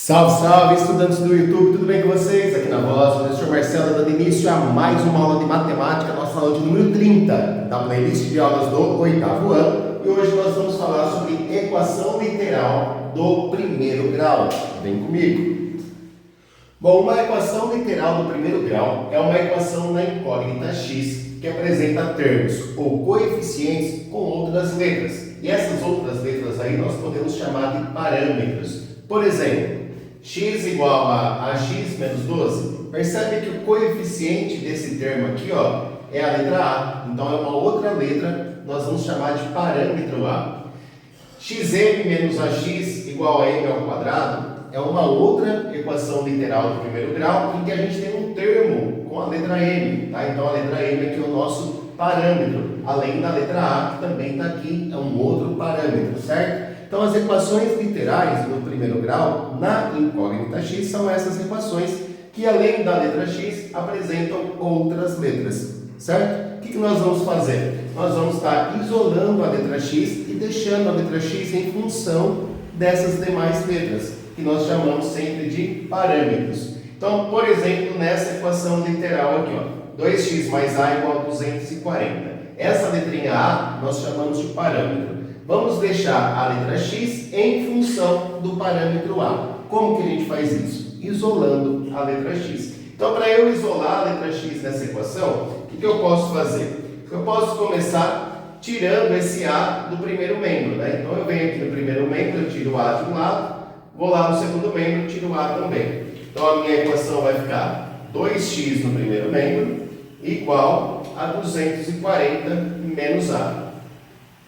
Salve, salve, estudantes do YouTube, tudo bem com vocês? Aqui na voz, o professor Marcelo dando início a mais uma aula de matemática, nossa aula de número 30 da playlist de aulas do 8º ano. E hoje nós vamos falar sobre equação literal do primeiro grau. Vem comigo. Bom, uma equação literal do primeiro grau é uma equação na incógnita x que apresenta termos ou coeficientes com outras letras. E essas outras letras aí nós podemos chamar de parâmetros. Por exemplo, x igual a x menos 12, percebe que o coeficiente desse termo aqui, ó, é a letra A. Então, é uma outra letra, nós vamos chamar de parâmetro A. xm menos ax igual a m ao quadrado é uma outra equação literal do primeiro grau, em que a gente tem um termo com a letra m. Tá? Então, a letra m aqui é o nosso parâmetro, além da letra A, que também está aqui, é um outro parâmetro, certo? Então, as equações literais do primeiro grau na incógnita x são essas equações que, além da letra x, apresentam outras letras, certo? O que nós vamos fazer? Nós vamos estar isolando a letra x e deixando a letra x em função dessas demais letras, que nós chamamos sempre de parâmetros. Então, por exemplo, nessa equação literal aqui, ó, 2x mais a igual a 240. Essa letrinha a nós chamamos de parâmetro. Vamos deixar a letra x em função do parâmetro a. Como que a gente faz isso? Isolando a letra x. Então, para eu isolar a letra x nessa equação, o que eu posso fazer? Eu posso começar tirando esse a do primeiro membro, né? Então, eu venho aqui no primeiro membro, eu tiro o a de um lado, vou lá no segundo membro, tiro o a também. Então, a minha equação vai ficar 2x no primeiro membro igual a 240 menos a.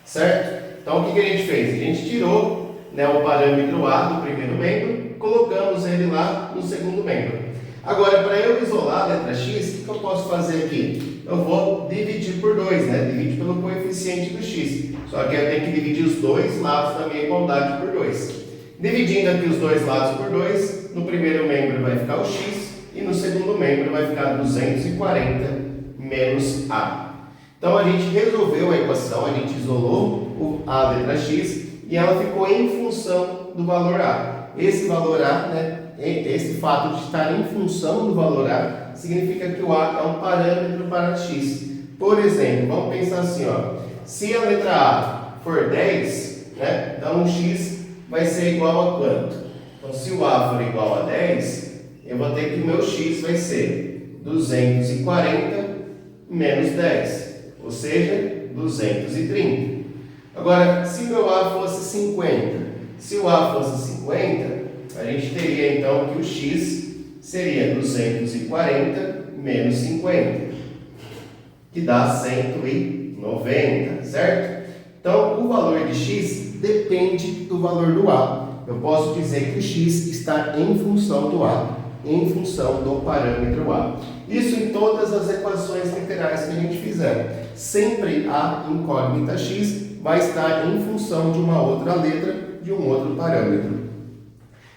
Certo? Então, o que a gente fez? A gente tirou, né, o parâmetro a do primeiro membro, colocamos ele lá no segundo membro. Agora, para eu isolar a letra x, o que eu posso fazer aqui? Eu vou dividir por 2, né? Dividir pelo coeficiente do x. Só que eu tenho que dividir os dois lados da minha igualdade por 2. Dividindo aqui os dois lados por 2, no primeiro membro vai ficar o x e no segundo membro vai ficar 240 menos a. Então, a gente resolveu a equação, a gente isolou a letra x e ela ficou em função do valor a. Esse valor a, né, esse fato de estar em função do valor a, significa que o a é um parâmetro para x. Por exemplo, vamos pensar assim, ó, se a letra a for 10, né, então o x vai ser igual a quanto? Então, se o a for igual a 10, eu vou ter que o meu x vai ser 240 menos 10. Ou seja, 230. Agora, se meu A fosse 50, se o A fosse 50, a gente teria então que o x seria 240 menos 50, que dá 190, certo? Então, o valor de x depende do valor do A. Eu posso dizer que o x está em função do A, em função do parâmetro a. Isso em todas as equações literais que a gente fizer. Sempre a incógnita x vai estar em função de uma outra letra, de um outro parâmetro.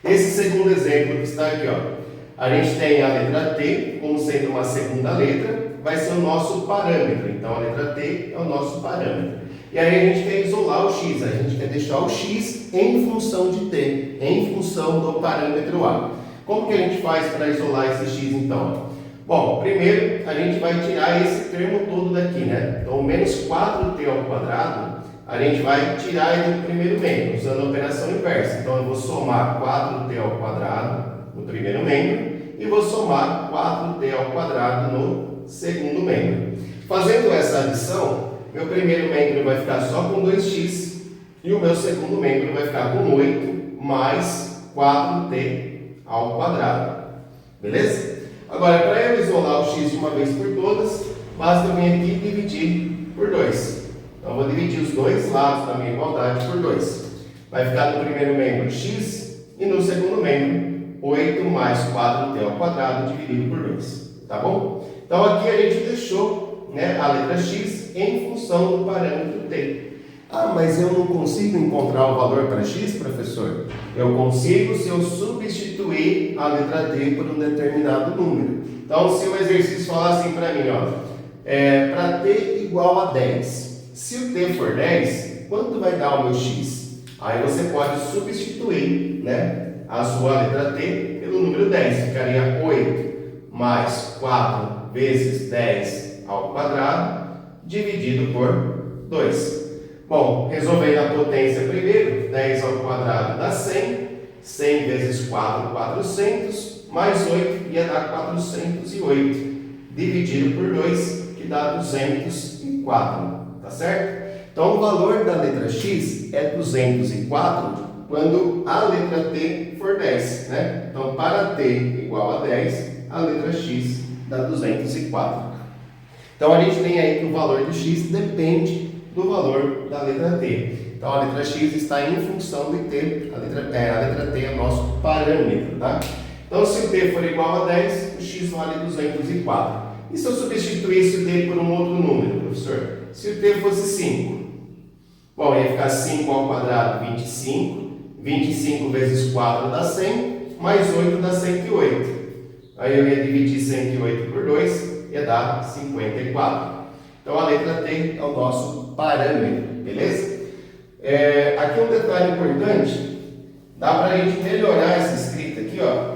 Esse segundo exemplo que está aqui, ó, a gente tem a letra t como sendo uma segunda letra, vai ser o nosso parâmetro. Então, a letra t é o nosso parâmetro. E aí a gente quer isolar o x, a gente quer deixar o x em função de t, em função do parâmetro a. Como que a gente faz para isolar esse x, então? Bom, primeiro a gente vai tirar esse termo todo daqui, né? Então, menos 4t ao quadrado, a gente vai tirar ele do primeiro membro, usando a operação inversa. Então, eu vou somar 4t ao quadrado no primeiro membro e vou somar 4t ao quadrado no segundo membro. Fazendo essa adição, meu primeiro membro vai ficar só com 2x e o meu segundo membro vai ficar com 8 mais 4t ao quadrado. Beleza? Agora, para eu isolar o x de uma vez por todas, basta eu vir aqui e dividir por 2. Então, eu vou dividir os dois lados da minha igualdade por 2. Vai ficar no primeiro membro x e no segundo membro 8 mais 4t ao quadrado dividido por 2. Tá bom? Então, aqui a gente deixou, né, a letra x em função do parâmetro t. Ah, mas eu não consigo encontrar o valor para x, professor? Eu consigo se eu substituir a letra t por um determinado número. Então, se o exercício falar assim para mim, ó, para t igual a 10. Se o t for 10, quanto vai dar o meu x? Aí você pode substituir, né, a sua letra T pelo número 10. Ficaria 8 mais 4 vezes 10 ao quadrado, dividido por 2. Bom, resolvendo a potência primeiro, 10 ao quadrado dá 100. 100 vezes 4, 400, mais 8 ia dar 408, dividido por 2, que dá 204, tá certo? Então, o valor da letra X é 204 quando a letra T for 10, né? Então, para T igual a 10, a letra X dá 204. Então, a gente tem aí que o valor do X depende do valor da letra T. Então, a letra X está em função de T, a letra T é o nosso parâmetro, tá? Então, se o T for igual a 10, o X vale 204. E se eu substituísse o T por um outro número, professor? Se o T fosse 5, bom, ia ficar 5 ao quadrado, 25. 25 vezes 4 dá 100, mais 8 dá 108. Aí eu ia dividir 108 por 2, ia dar 54. Então, a letra T é o nosso parâmetro, beleza? Aqui um detalhe importante, dá para a gente melhorar essa escrita aqui, ó,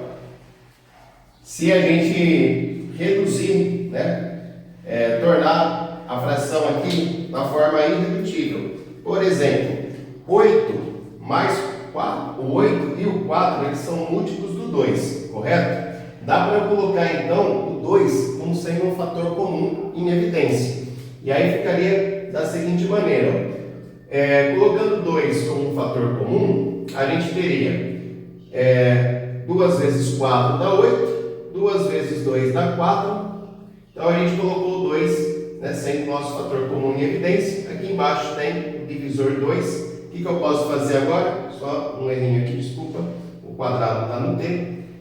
se a gente reduzir, né, tornar a fração aqui na forma irredutível. Por exemplo, 8 mais 4, o 8 e o 4 eles são múltiplos do 2, correto? Dá para eu colocar então o 2 como sendo um fator comum em evidência. E aí ficaria da seguinte maneira, ó. Colocando 2 como um fator comum, a gente teria 2 vezes 4 dá 8, 2 vezes 2 dá 4. Então a gente colocou o 2, né, sendo o nosso fator comum em evidência. Aqui embaixo tem o divisor 2. O que eu posso fazer agora? Só um errinho aqui, desculpa. O quadrado está no T.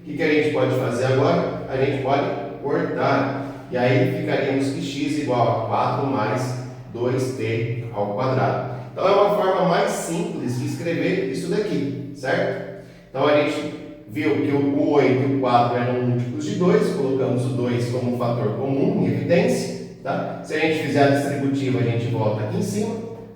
O que a gente pode fazer agora? A gente pode cortar. E aí ficaríamos que x igual a 4 mais 2t ao quadrado. Então, é uma forma mais simples de escrever isso daqui, certo? Então, a gente viu que o 8 e o 4 eram múltiplos de 2, colocamos o 2 como um fator comum em evidência, tá? Se a gente fizer a distributiva, a gente volta aqui em cima.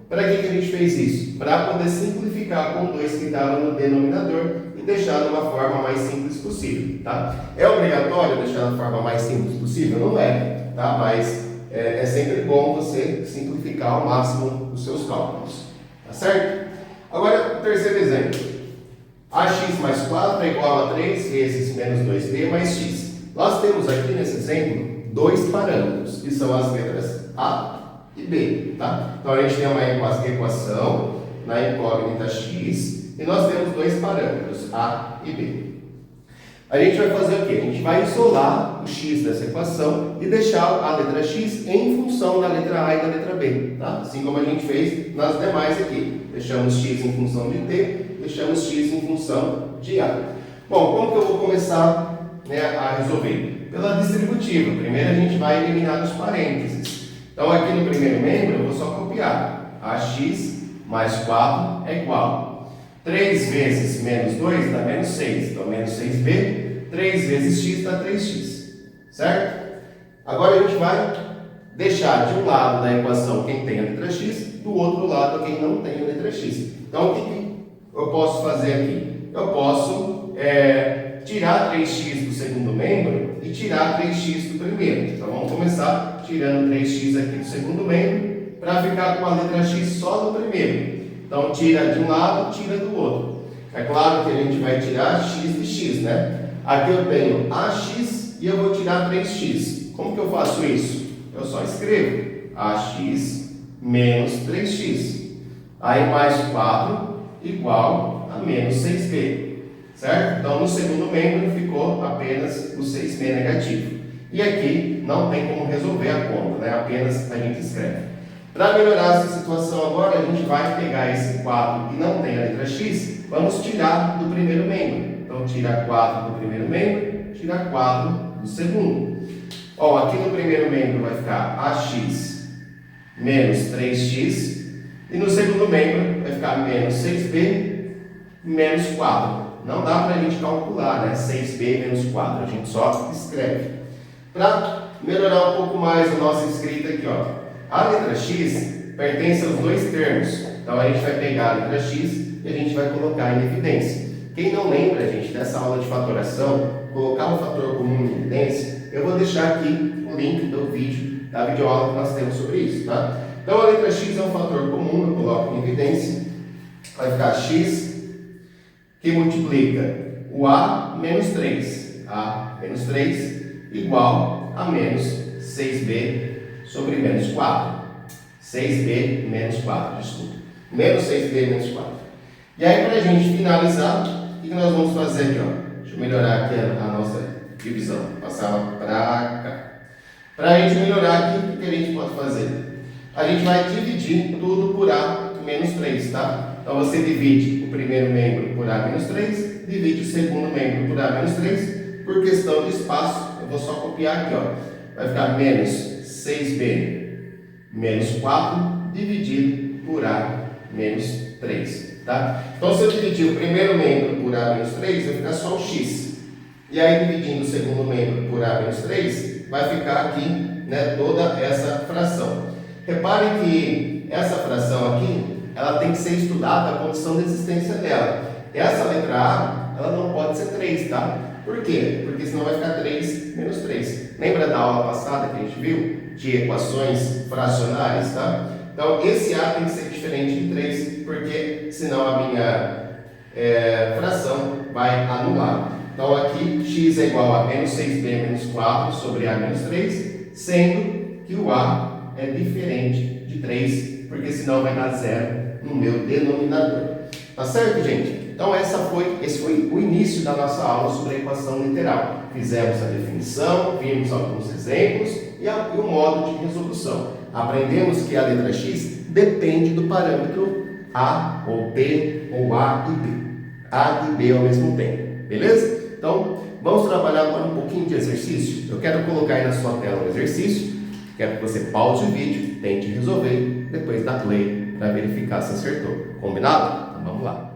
Para que a gente fez isso? Para poder simplificar com o 2 que estava no denominador e deixar de uma forma mais simples possível, tá? É obrigatório deixar da forma mais simples possível? Não é, tá? Mas é sempre bom você simplificar ao máximo os seus cálculos, tá certo? Agora, o terceiro exemplo. Ax mais 4 é igual a 3 vezes menos 2b mais x. Nós temos aqui nesse exemplo dois parâmetros, que são as letras A e B, tá? Então, a gente tem uma equação na incógnita x e nós temos dois parâmetros, A e B. A gente vai fazer o quê? A gente vai isolar o x dessa equação e deixar a letra x em função da letra A e da letra B, tá? Assim como a gente fez nas demais aqui. Deixamos x em função de t, deixamos x em função de A. Bom, como que eu vou começar, né, a resolver? Pela distributiva. Primeiro a gente vai eliminar os parênteses. Então aqui no primeiro membro eu vou só copiar. Ax mais 4 é igual. 3 vezes menos 2 dá menos 6, então menos 6b. 3 vezes x dá 3x, certo? Agora a gente vai deixar de um lado da equação quem tem a letra x, do outro lado quem não tem a letra x. Então o que eu posso fazer aqui? Eu posso tirar 3x do segundo membro e tirar 3x do primeiro. Então vamos começar tirando 3x aqui do segundo membro para ficar com a letra x só do primeiro. Então, tira de um lado, tira do outro. É claro que a gente vai tirar x de x, né? Aqui eu tenho ax e eu vou tirar 3x. Como que eu faço isso? Eu só escrevo ax menos 3x. Aí, mais 4 igual a menos 6b. Certo? Então, no segundo membro ficou apenas o 6b negativo. E aqui não tem como resolver a conta, né? Apenas a gente escreve. Para melhorar essa situação agora, a gente vai pegar esse 4 que não tem a letra x, vamos tirar do primeiro membro. Então, tira 4 do primeiro membro, tira 4 do segundo. Ó, aqui no primeiro membro vai ficar ax menos 3x, e no segundo membro vai ficar menos 6b menos 4. Não dá para a gente calcular, né? 6b menos 4, a gente só escreve. Para melhorar um pouco mais a nossa escrita aqui, ó. A letra x pertence aos dois termos. Então, a gente vai pegar a letra x e a gente vai colocar em evidência. Quem não lembra, gente, dessa aula de fatoração, colocar um fator comum em evidência, eu vou deixar aqui o link do vídeo, da videoaula que nós temos sobre isso, tá? Então a letra x é um fator comum, eu coloco em evidência, vai ficar x que multiplica o a menos 3, a menos 3 igual a menos 6b sobre menos 4. 6b menos 4, desculpa. Menos 6b menos 4. E aí, para a gente finalizar, o que nós vamos fazer aqui? Ó? Deixa eu melhorar aqui a nossa divisão. Passar ela para cá. Para a gente melhorar aqui, o que a gente pode fazer? A gente vai dividir tudo por a menos 3, tá? Então, você divide o primeiro membro por a menos 3, divide o segundo membro por a menos 3. Por questão de espaço, eu vou só copiar aqui, ó. Vai ficar menos 6b menos 4 dividido por a menos 3, tá? Então, se eu dividir o primeiro membro por a menos 3, vai ficar só o x. E aí, dividindo o segundo membro por a menos 3, vai ficar aqui, né, toda essa fração. Repare que essa fração aqui, ela tem que ser estudada a condição de existência dela. Essa letra A, ela não pode ser 3, tá? Por quê? Porque senão vai ficar 3 menos 3. Lembra da aula passada que a gente viu? De equações fracionárias, tá? Então, esse A tem que ser diferente de 3, porque senão a minha fração vai anular. Então, aqui, x é igual a menos 6b menos 4 sobre a menos 3, sendo que o A é diferente de 3, porque senão vai dar zero no meu denominador. Tá certo, gente? Então, esse foi o início da nossa aula sobre a equação literal. Fizemos a definição, vimos alguns exemplos e o modo de resolução. Aprendemos que a letra x depende do parâmetro a ou b ou a e b. A e b ao mesmo tempo. Beleza? Então, vamos trabalhar agora um pouquinho de exercício. Eu quero colocar aí na sua tela um exercício. Quero que você pause o vídeo, tente resolver, depois dá play para verificar se acertou. Combinado? Então, vamos lá.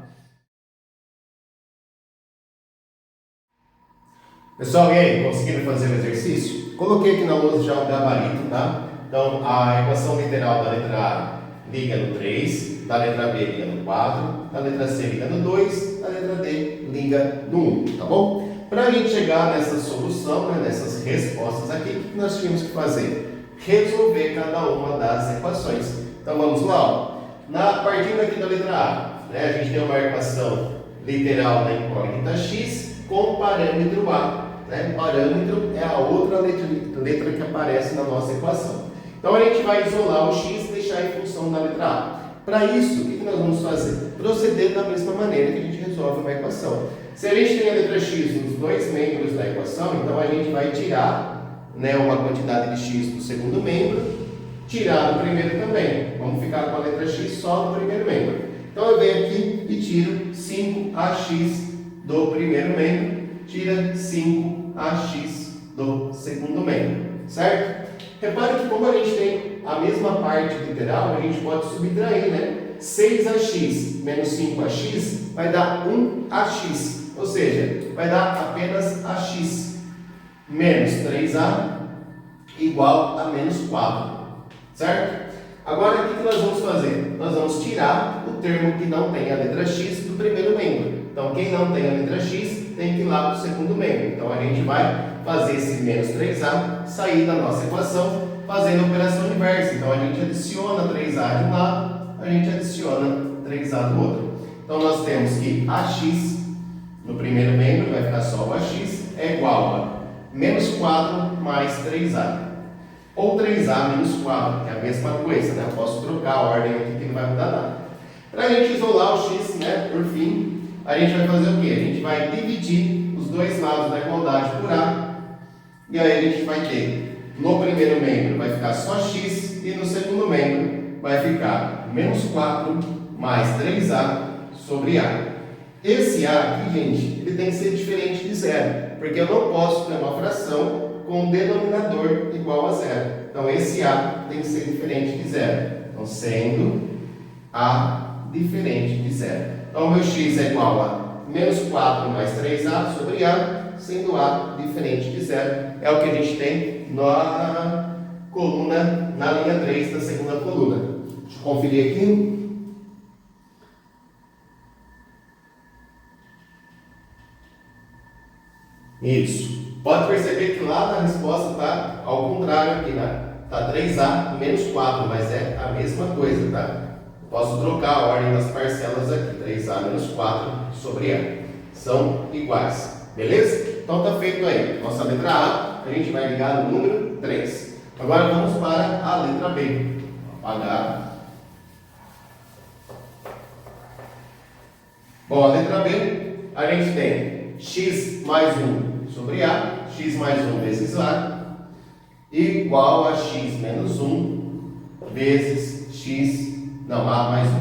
Pessoal, e aí? Conseguiram fazer o exercício? Coloquei aqui na lousa já o gabarito, tá? Então, a equação literal da letra A liga no 3, da letra B liga no 4, da letra C liga no 2, da letra D liga no 1, tá bom? Para a gente chegar nessa solução, né, nessas respostas aqui, o que nós tínhamos que fazer? Resolver cada uma das equações. Então, vamos lá, ó. Partindo aqui da letra A, né, a gente tem uma equação literal da incógnita x com parâmetro A. Né? Parâmetro é a outra letra que aparece na nossa equação. Então, a gente vai isolar o x e deixar em função da letra A. Para isso, o que nós vamos fazer? Proceder da mesma maneira que a gente resolve uma equação. Se a gente tem a letra x nos dois membros da equação, então a gente vai tirar, né, uma quantidade de x do segundo membro, tirar do primeiro também. Vamos ficar com a letra x só no primeiro membro. Então, eu venho aqui e tiro 5ax do primeiro membro, tira 5ax do segundo membro, certo? Repare que como a gente tem a mesma parte literal, a gente pode subtrair, né? 6ax menos 5ax vai dar 1ax, ou seja, vai dar apenas ax, menos 3a igual a menos 4, certo? Agora, o que nós vamos fazer? Nós vamos tirar o termo que não tem a letra x do primeiro membro. Então, quem não tem a letra x tem que ir lá para o segundo membro. Então, a gente vai fazer esse menos 3a sair da nossa equação fazendo a operação inversa. Então, a gente adiciona 3a de um lado, a gente adiciona 3a do outro. Então, nós temos que ax no primeiro membro, vai ficar só o ax, é igual a menos 4 mais 3a. Ou 3a menos 4, que é a mesma coisa, né? Eu posso trocar a ordem aqui que não vai mudar nada. Para a gente isolar o x, né, por fim, a gente vai fazer o quê? A gente vai dividir os dois lados da igualdade por a. E aí a gente vai ter, no primeiro membro vai ficar só x e no segundo membro vai ficar menos 4 mais 3a sobre a. Esse a aqui, gente, ele tem que ser diferente de zero, porque eu não posso ter uma fração com denominador igual a zero. Então, esse a tem que ser diferente de zero. Então, sendo a diferente de zero. Então, meu x é igual a menos 4 mais 3a sobre a, sendo a diferente de zero. É o que a gente tem na coluna, na linha 3 da segunda coluna. Deixa eu conferir aqui. Isso. Pode perceber que lá na resposta está ao contrário aqui, né? Está 3A menos 4, mas é a mesma coisa, tá? Posso trocar a ordem das parcelas aqui, 3A menos 4 sobre A. São iguais, beleza? Então está feito aí. Nossa letra A gente vai ligar no número 3. Agora vamos para a letra B. Apagar. Bom, a letra B, a gente tem x mais 1 sobre A, x mais 1 vezes A, igual a x menos 1 vezes A mais 1.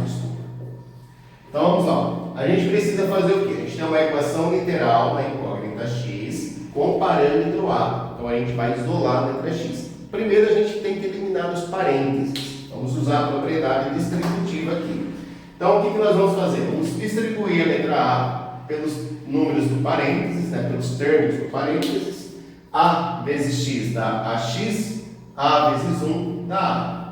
Então vamos lá. A gente precisa fazer o quê? A gente tem uma equação literal na incógnita x com parâmetro A. Então a gente vai isolar a letra x. Primeiro a gente tem que eliminar os parênteses. Vamos usar a propriedade distributiva aqui. Então o que nós vamos fazer? Vamos distribuir a letra A pelos números do parênteses, né? Pelos termos do parênteses. A vezes x dá AX, A vezes 1 dá A.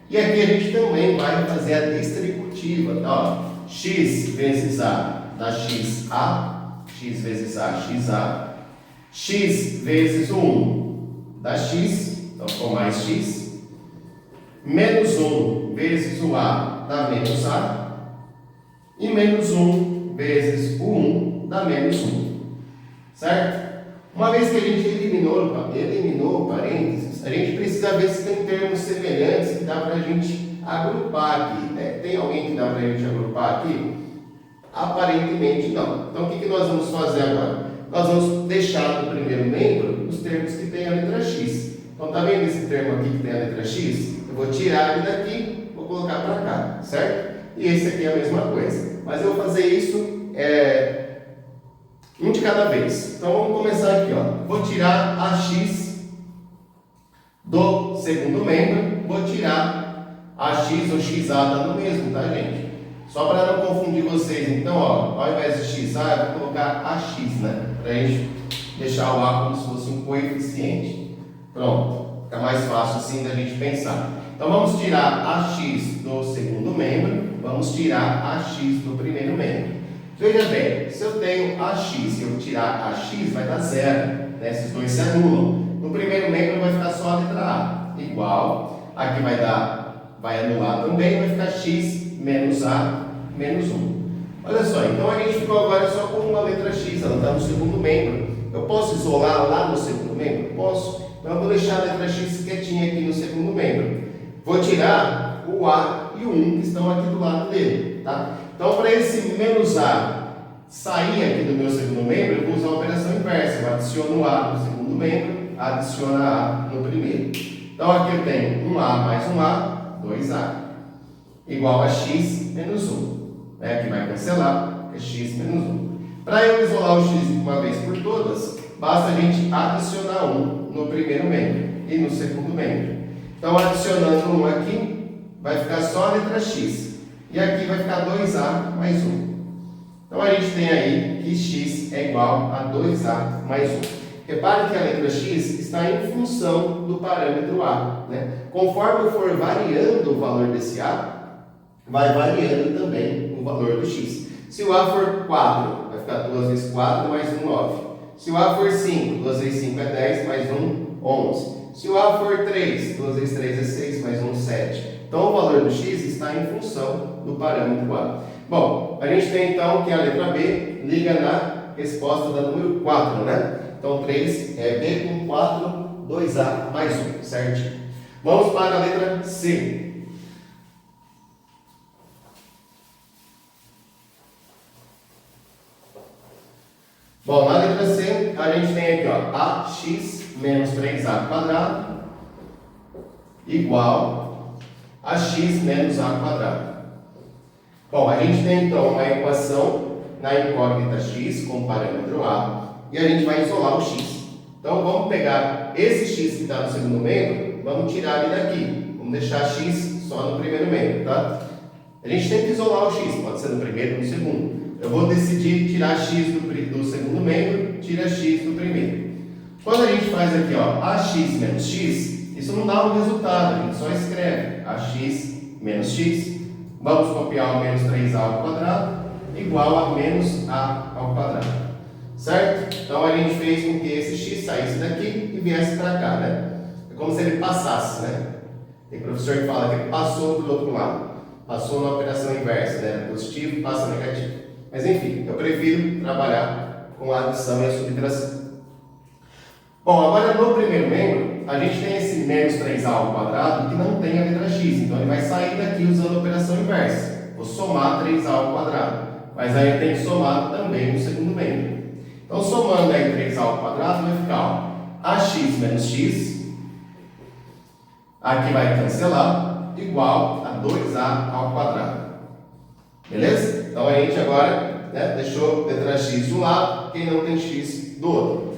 E aqui a gente também vai fazer a distributiva, tá? X vezes A dá XA, x vezes A, XA. X vezes 1 dá X, então ficou mais X. Menos 1 vezes o A dá menos A. E menos 1 vezes o 1 dá menos 1. Certo? Uma vez que a gente eliminou o parênteses, a gente precisa ver se tem termos semelhantes que dá para a gente agrupar aqui, né? Tem alguém que dá para a gente agrupar aqui? Aparentemente não. Então o que nós vamos fazer agora? Nós vamos deixar no primeiro membro os termos que tem a letra X. Então tá vendo esse termo aqui que tem a letra X? Eu vou tirar ele daqui, vou colocar para cá, certo? E esse aqui é a mesma coisa. Mas eu vou fazer isso um de cada vez. Então vamos começar aqui, ó. Vou tirar a x do segundo membro, vou tirar a x ou xa dá no mesmo, tá, gente? Só para não confundir vocês, então, ó, ao invés de xa, eu vou colocar ax, né? Para a gente deixar o a como se fosse um coeficiente. Pronto, fica mais fácil assim da gente pensar. Então vamos tirar a x do segundo membro, vamos tirar a x do primeiro membro. Veja bem, se eu tenho ax e eu tirar ax, vai dar zero, né? Esses dois se anulam. No primeiro membro vai ficar só a letra A, igual, aqui vai anular também, vai ficar x menos A menos 1. Olha só, então a gente ficou agora só com uma letra x, ela está no segundo membro. Eu posso isolar lá no segundo membro? Posso. Então eu vou deixar a letra x quietinha aqui no segundo membro. Vou tirar o A e o 1 que estão aqui do lado dele, tá? Então, para esse menos A sair aqui do meu segundo membro, eu vou usar a operação inversa. Eu adiciono A no segundo membro, adiciono A no primeiro. Então, aqui eu tenho 1A mais 1A, 2A, igual a x menos 1. Aqui vai cancelar, é x menos 1. Para eu isolar o x de uma vez por todas, basta a gente adicionar 1 no primeiro membro e no segundo membro. Então, adicionando 1 aqui, vai ficar só a letra x. E aqui vai ficar 2A mais 1. Então, a gente tem aí que x é igual a 2A mais 1. Repare que a letra x está em função do parâmetro A, né? Conforme eu for variando o valor desse A, vai variando também o valor do x. Se o A for 4, vai ficar 2 vezes 4 mais 1, 9. Se o A for 5, 2 vezes 5 é 10, mais 1, 11. Se o A for 3, 2 vezes 3 é 6, mais 1, 7. Então, o valor do x está em função do parâmetro A. Bom, a gente tem então que a letra B liga na resposta da número 4, né? Então, 3 é B com 4, 2A mais 1, certo? Vamos para a letra C. Bom, na letra C, a gente tem aqui, ó, ax menos 3A quadrado igual a x menos a quadrado. Bom, a gente tem então uma equação na incógnita x com parâmetro A e a gente vai isolar o x. Então vamos pegar esse x que está no segundo membro, vamos tirar ele daqui. Vamos deixar x só no primeiro membro, tá? A gente tem que isolar o x, pode ser no primeiro ou no segundo. Eu vou decidir tirar x do segundo membro, tira x do primeiro. Quando a gente faz aqui, ó, ax menos x, isso não dá um resultado, a gente só escreve ax menos x. Vamos copiar o menos 3a ao quadrado igual a menos a ao quadrado. Certo? Então a gente fez com que esse x saísse daqui e viesse para cá, né? É como se ele passasse, né? Tem professor que fala que ele passou do outro lado. Passou na operação inversa, né? Positivo passa negativo. Mas enfim, eu prefiro trabalhar com a adição e a subtração. Bom, agora no primeiro membro, a gente tem esse menos 3a ao quadrado que não tem a letra x. Então ele vai sair daqui usando a operação inversa. Vou somar 3a ao quadrado. Mas aí eu tenho que somar também no segundo membro. Então somando aí 3a ao quadrado vai ficar ó, ax menos x. Aqui vai cancelar, igual a 2a ao quadrado. Beleza? Então a gente agora, né, deixou a letra x de um lado, quem não tem x do outro.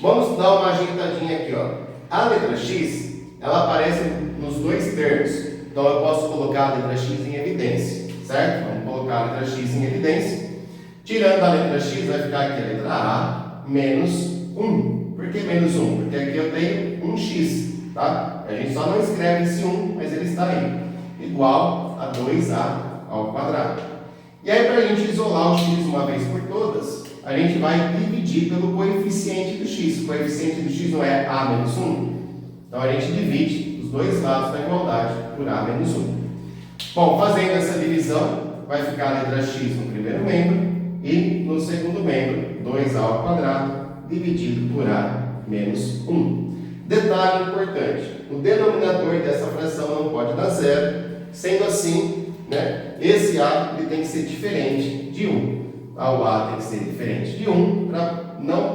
Vamos dar uma ajeitadinha aqui, ó. A letra x, ela aparece nos dois termos. Então eu posso colocar a letra x em evidência, certo? Vamos colocar a letra x em evidência. Tirando a letra x, vai ficar aqui a letra a menos 1. Por que menos 1? Porque aqui eu tenho um x, tá? A gente só não escreve esse 1, mas ele está aí. Igual a 2a ao quadrado. E aí, para a gente isolar o x uma vez por todas, a gente vai dividir pelo coeficiente do x. O coeficiente do x não é a menos 1? Então, a gente divide os dois lados da igualdade por a menos 1. Bom, fazendo essa divisão, vai ficar a letra x no primeiro membro e no segundo membro, 2a ao quadrado dividido por a menos 1. Detalhe importante, o denominador dessa fração não pode dar zero, sendo assim, né, esse a ele tem que ser diferente de 1. O a tem que ser diferente de 1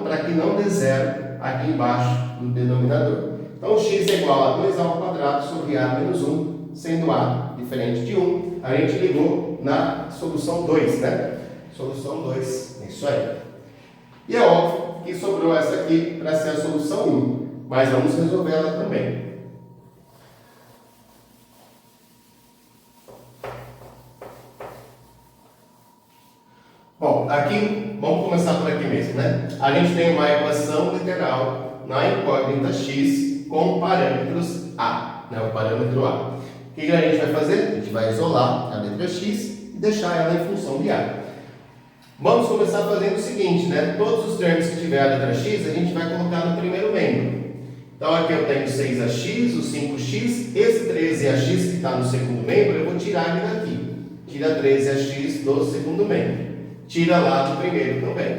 para que não dê zero aqui embaixo do denominador. Então, x é igual a 2a ao quadrado sobre a menos 1, sendo a diferente de 1. A gente ligou na solução 2, né? Solução 2, é isso aí. E é óbvio que sobrou essa aqui para ser a solução 1. Mas vamos resolver ela também. Bom, aqui, vamos começar por aqui mesmo, né? A gente tem uma equação literal na incógnita x com parâmetros a, né? O parâmetro a. O que a gente vai fazer? A gente vai isolar a letra x e deixar ela em função de a. Vamos começar fazendo o seguinte, né? Todos os termos que tiver a letra x, a gente vai colocar no primeiro membro. Então aqui eu tenho 6ax, o 5x, esse 13ax que está no segundo membro, eu vou tirar ele daqui. Tira 13ax do segundo membro. Tira lá do primeiro também.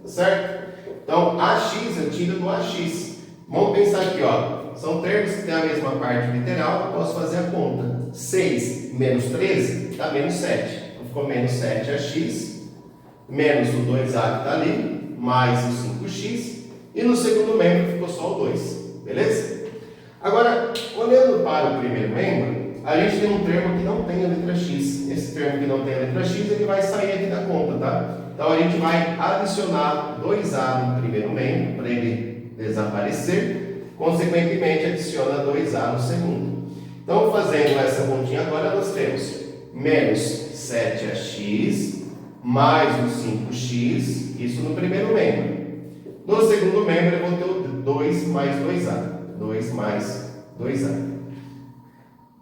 Tá certo? Então, ax eu tiro do ax. Vamos pensar aqui, ó. São termos que têm a mesma parte literal, eu posso fazer a conta. 6 menos 13 dá menos 7. Então ficou menos 7ax, menos o 2a que está ali, mais o 5x. E no segundo membro ficou só o 2. Beleza? Agora, olhando para o primeiro membro, a gente tem um termo que não tem a letra x. Esse termo que não tem a letra x, ele vai sair aqui da conta, tá? Então, a gente vai adicionar 2a no primeiro membro, para ele desaparecer. Consequentemente, adiciona 2a no segundo. Então, fazendo essa continha agora, nós temos menos 7ax mais o 5x, isso no primeiro membro. No segundo membro, eu vou ter o 2 mais 2a. 2 mais 2a.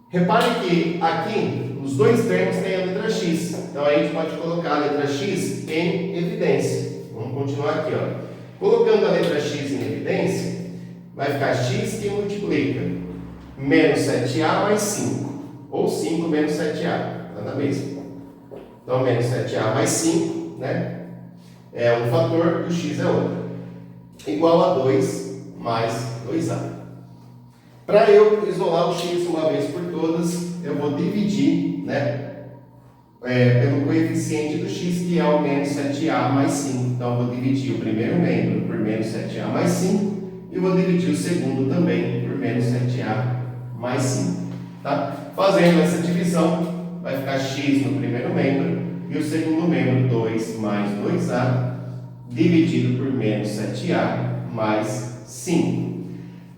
Repare que aqui, os dois termos têm a letra x. Então, a gente pode colocar a letra x em evidência. Vamos continuar aqui, ó. Colocando a letra x em evidência, vai ficar x que multiplica menos 7a mais 5. Ou 5 menos 7a. Está na mesma. Então, menos 7a mais 5, né? É um fator e o x é outro. Igual a 2 mais 2a. Para eu isolar o x uma vez por todas, eu vou dividir, né, pelo coeficiente do x, que é o menos 7a mais 5. Então, eu vou dividir o primeiro membro por menos 7a mais 5 e vou dividir o segundo também por menos 7a mais 5. Tá? Fazendo essa divisão, vai ficar x no primeiro membro e o segundo membro 2 mais 2a dividido por menos 7a mais 5.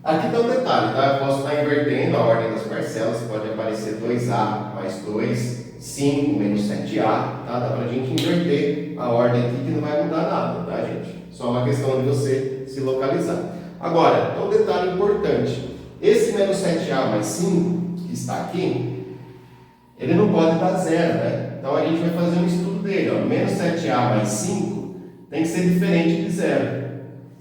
Aqui tem um detalhe, tá? Eu posso estar invertendo a ordem das parcelas, pode aparecer 2a mais 2, 5 menos 7a, tá? Dá pra gente inverter a ordem aqui que não vai mudar nada, tá, gente? Só uma questão de você se localizar. Agora, um detalhe importante, esse menos 7a mais 5, que está aqui, ele não pode dar zero, né? Então a gente vai fazer um estudo dele, ó. Menos 7a mais 5 tem que ser diferente de zero.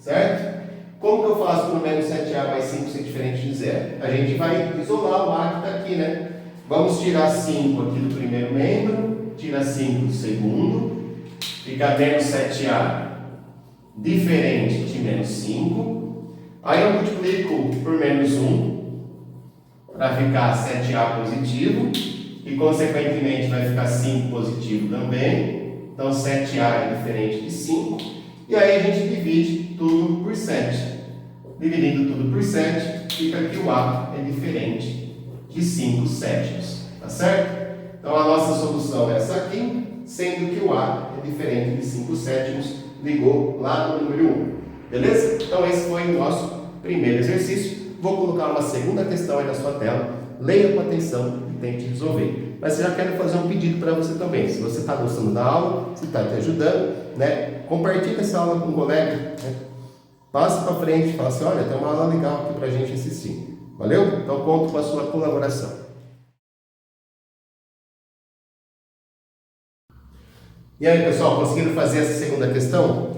certo? Como que eu faço para o menos 7A mais 5 ser diferente de zero? A gente vai isolar o A que está aqui, né? Vamos tirar 5 aqui do primeiro membro, tira 5 do segundo, fica menos 7A diferente de menos 5. Aí eu multiplico por menos 1 para ficar 7A positivo e consequentemente vai ficar 5 positivo também. Então 7A é diferente de 5. E aí a gente divide tudo por 7. Dividindo tudo por 7, fica que o A é diferente de 5 sétimos. Tá certo? Então a nossa solução é essa aqui, sendo que o A é diferente de 5 sétimos, ligou lá no número 1. Beleza? Então esse foi o nosso primeiro exercício. Vou colocar uma segunda questão aí na sua tela. Leia com atenção e tente resolver. Mas eu já quero fazer um pedido para você também. Se você está gostando da aula, se está te ajudando, né? Compartilhe essa aula com um colega, né? Passe para frente, fala assim, olha, tem uma aula legal aqui para a gente assistir. Valeu? Então conto com a sua colaboração. E aí, pessoal, conseguiram fazer essa segunda questão?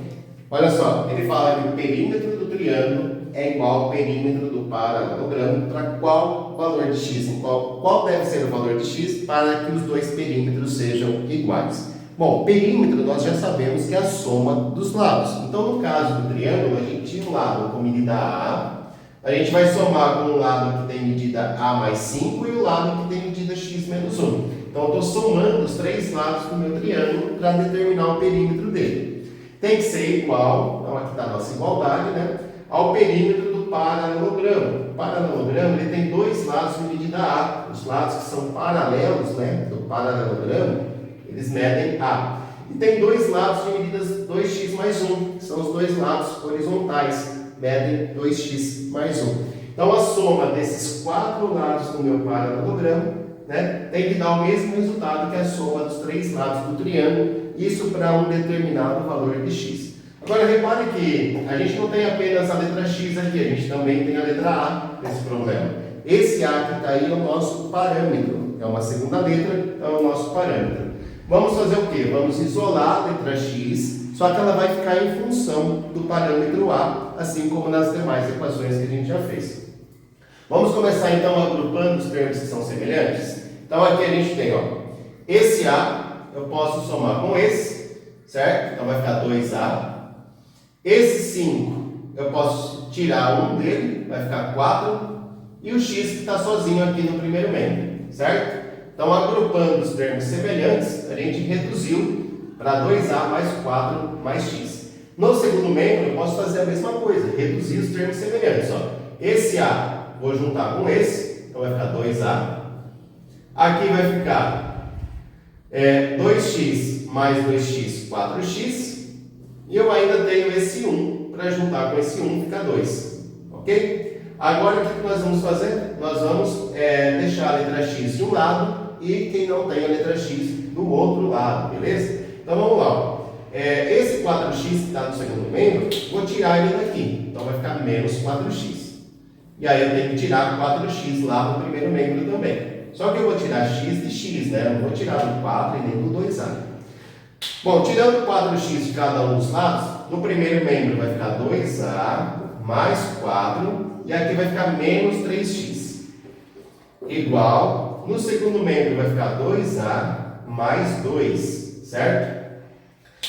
Olha só, ele fala que o perímetro do triângulo é igual ao perímetro do paralelogramo para qual valor de x? Qual deve ser o valor de x para que os dois perímetros sejam iguais? Bom, perímetro nós já sabemos que é a soma dos lados. Então, no caso do triângulo, a gente tinha um lado com medida A gente vai somar com o lado que tem medida A mais 5 e o lado que tem medida x menos 1. Então, eu estou somando os três lados do meu triângulo para determinar o perímetro dele. Tem que ser igual, então aqui está a nossa igualdade, né, ao perímetro do paralelogramo. O paralelogramo ele tem dois lados de medida A. Os lados que são paralelos, né, do paralelogramo, eles medem A. E tem dois lados de medidas 2x mais 1, que são os dois lados horizontais, medem 2x mais 1. Então, a soma desses quatro lados do meu paralelogramo, né, tem que dar o mesmo resultado que a soma dos três lados do triângulo, isso para um determinado valor de x. Agora, repare que a gente não tem apenas a letra x aqui, a gente também tem a letra A nesse problema. Esse A que está aí é o nosso parâmetro, é uma segunda letra, é o nosso parâmetro. Vamos fazer o quê? Vamos isolar a letra x, só que ela vai ficar em função do parâmetro A, assim como nas demais equações que a gente já fez. Vamos começar então agrupando os termos que são semelhantes? Então aqui a gente tem, ó, esse A eu posso somar com esse, certo? Então vai ficar 2A. Esse 5 eu posso tirar um dele, vai ficar 4. E o x que está sozinho aqui no primeiro membro, certo? Então, agrupando os termos semelhantes, a gente reduziu para 2A mais 4 mais x. No segundo membro, eu posso fazer a mesma coisa, reduzir os termos semelhantes. Ó. Esse A, vou juntar com esse, então vai ficar 2A. Aqui vai ficar 2x mais 2x, 4x. E eu ainda tenho esse 1, para juntar com esse 1 fica 2. Ok? Agora, o que nós vamos fazer? Nós vamos deixar a letra x de um lado e quem não tem a letra x do outro lado, beleza? Então vamos lá. Esse 4x que está no segundo membro, vou tirar ele daqui. Então vai ficar menos 4x. E aí eu tenho que tirar 4x lá no primeiro membro também. Só que eu vou tirar x de x, né? Eu não vou tirar do 4 e nem do 2a. Bom, tirando 4x de cada um dos lados, no primeiro membro vai ficar 2a mais 4 e aqui vai ficar menos 3x. Igual. No segundo membro vai ficar 2a mais 2, certo?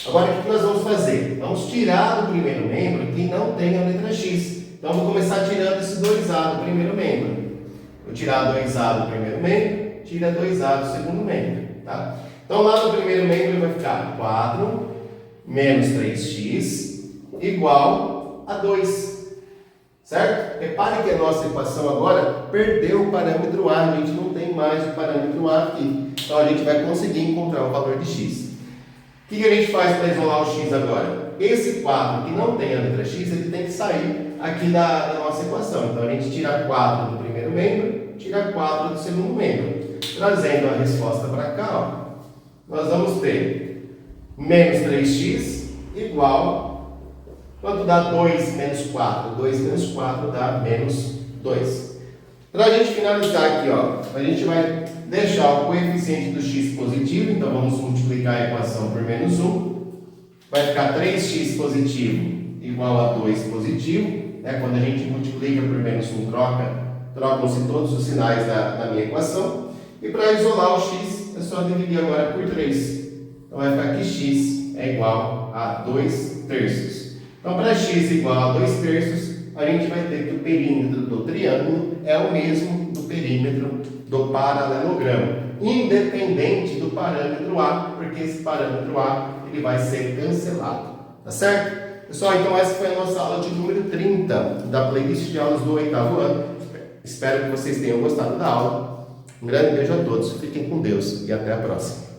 Agora, o que nós vamos fazer? Vamos tirar do primeiro membro que não tem a letra x. Então, vou começar tirando esse 2a do primeiro membro. Vou tirar 2a do primeiro membro, tira 2a do segundo membro, tá? Então, lá no primeiro membro vai ficar 4 menos 3x igual a 2. Certo? Repare que a nossa equação agora perdeu o parâmetro A, a gente não tem mais o parâmetro A aqui. Então a gente vai conseguir encontrar o valor de x. O que a gente faz para isolar o x agora? Esse 4 que não tem a letra x, ele tem que sair aqui da nossa equação. Então a gente tira 4 do primeiro membro, tira 4 do segundo membro. Trazendo a resposta para cá, ó, nós vamos ter menos 3x igual... Quanto dá 2 menos 4? 2 menos 4 dá menos 2. Para a gente finalizar aqui, ó, a gente vai deixar o coeficiente do x positivo, então vamos multiplicar a equação por menos 1. Vai ficar 3x positivo igual a 2 positivo, né? Quando a gente multiplica por menos 1, trocam-se todos os sinais da minha equação. E para isolar o x, é só dividir agora por 3. Então vai ficar que x é igual a 2 terços. Então para x igual a 2 terços, a gente vai ter que o perímetro do triângulo é o mesmo do perímetro do paralelogramo, independente do parâmetro A, porque esse parâmetro A ele vai ser cancelado. Tá certo? Pessoal, então essa foi a nossa aula de número 30 da playlist de aulas do 8º ano. Espero que vocês tenham gostado da aula. Um grande beijo a todos, fiquem com Deus e até a próxima.